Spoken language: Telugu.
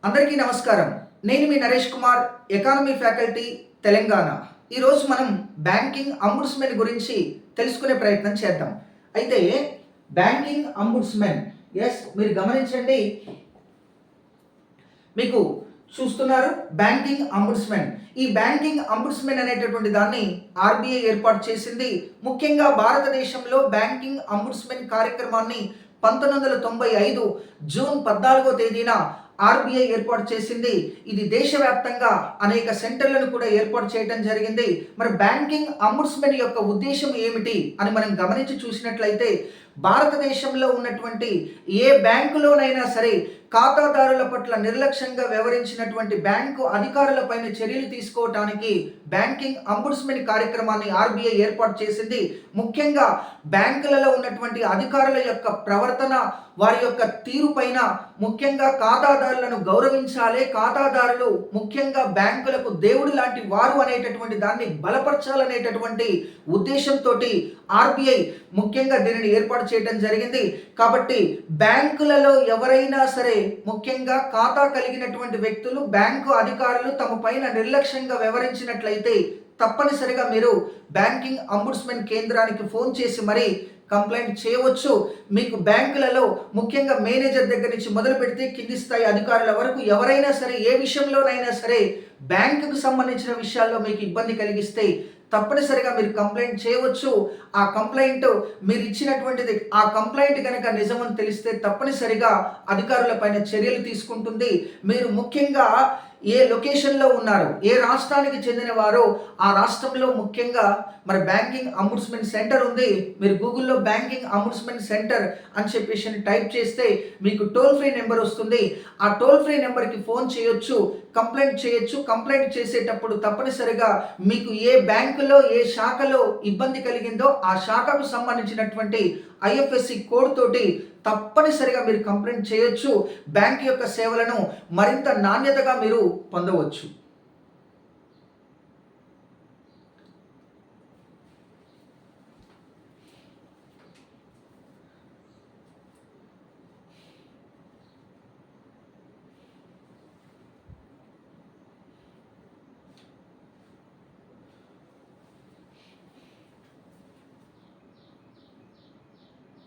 అందరికీ నమస్కారం. నేను మీ నరేష్ కుమార్, ఎకానమీ ఫ్యాకల్టీ, తెలంగాణ. ఈరోజు మనం బ్యాంకింగ్ అంబుడ్స్మెన్ గురించి తెలుసుకునే ప్రయత్నం చేద్దాం. అయితే బ్యాంకింగ్ అంబుడ్స్మెన్, మీరు గమనించండి, మీకు చూస్తున్నారు బ్యాంకింగ్ అంబుడ్స్మెన్. ఈ బ్యాంకింగ్ అంబుడ్స్మెన్ అనేటటువంటి దాన్ని ఆర్బీఐ ఏర్పాటు చేసింది. ముఖ్యంగా భారతదేశంలో బ్యాంకింగ్ అంబుడ్స్మెన్ కార్యక్రమాన్ని 1995 జూన్ 14వ తేదీన ఆర్బీఐ ఏర్పాటు చేసింది. ఇది దేశవ్యాప్తంగా అనేక సెంటర్లను కూడా ఏర్పాటు చేయడం జరిగింది. మరి బ్యాంకింగ్ అంబుడ్స్మెన్ యొక్క ఉద్దేశం ఏమిటి అని మనం గమనించి చూసినట్లయితే, భారతదేశంలో ఉన్నటువంటి ఏ బ్యాంకులోనైనా సరే ఖాతాదారుల పట్ల నిర్లక్ష్యంగా వ్యవహరించినటువంటి బ్యాంకు అధికారులపైన చర్యలు తీసుకోవటానికి బ్యాంకింగ్ అంబుడ్స్మెన్ కార్యక్రమాన్ని ఆర్బీఐ ఏర్పాటు చేసింది. ముఖ్యంగా బ్యాంకులలో ఉన్నటువంటి అధికారుల యొక్క ప్రవర్తన, వారి యొక్క తీరు పైన, ముఖ్యంగా ఖాతాదారులను గౌరవించాలి, ఖాతాదారులు ముఖ్యంగా బ్యాంకులకు దేవుడు లాంటి వారు అనేటటువంటి దాన్ని బలపరచాలనేటటువంటి ఉద్దేశంతో ఆర్బీఐ ముఖ్యంగా దీనిని ఏర్పాటు చేయడం జరిగింది. కాబట్టి బ్యాంకులలో ఎవరైనా సరే, ముఖ్యంగా ఖాతా కలిగినటువంటి వ్యక్తులు, బ్యాంకు అధికారులు తమ పైన నిర్లక్ష్యంగా వ్యవహరించినట్లయితే తప్పనిసరిగా మీరు బ్యాంకింగ్ అంబుడ్స్మెన్ కేంద్రానికి ఫోన్ చేసి మరి కంప్లైంట్ చేయవచ్చు. మీకు బ్యాంకులలో ముఖ్యంగా మేనేజర్ దగ్గర నుంచి మొదలు పెడితే కింది స్థాయి అధికారుల వరకు ఎవరైనా సరే, ఏ విషయంలోనైనా సరే బ్యాంకుకు సంబంధించిన విషయాల్లో మీకు ఇబ్బంది కలిగిస్తే తప్పనిసరిగా మీరు కంప్లైంట్ చేయవచ్చు. ఆ కంప్లైంట్ మీరు ఇచ్చినటువంటిది, ఆ కంప్లైంట్ కనుక నిజమని తెలిస్తే తప్పనిసరిగా అధికారులపైన చర్యలు తీసుకుంటుంది. మీరు ముఖ్యంగా ఏ లొకేషన్లో ఉన్నారు, ఏ రాష్ట్రానికి చెందిన వారో ఆ రాష్ట్రంలో ముఖ్యంగా మరి బ్యాంకింగ్ అంబుడ్స్మెన్ సెంటర్ ఉంది. మీరు గూగుల్లో బ్యాంకింగ్ అంబుడ్స్మెన్ సెంటర్ అని చెప్పేసి టైప్ చేస్తే మీకు టోల్ ఫ్రీ నెంబర్ వస్తుంది. ఆ టోల్ ఫ్రీ నెంబర్కి ఫోన్ చేయొచ్చు, కంప్లైంట్ చేయొచ్చు. కంప్లైంట్ చేసేటప్పుడు తప్పనిసరిగా మీకు ఏ బ్యాంకులో, ఏ శాఖలో ఇబ్బంది కలిగిందో ఆ శాఖకు సంబంధించినటువంటి ఐఎఫ్ఎస్సి కోడ్ తోటి తప్పనిసరిగా మీరు కంప్లైంట్ చేయొచ్చు. బ్యాంక్ యొక్క సేవలను మరింత నాణ్యతగా మీరు పొందవచ్చు.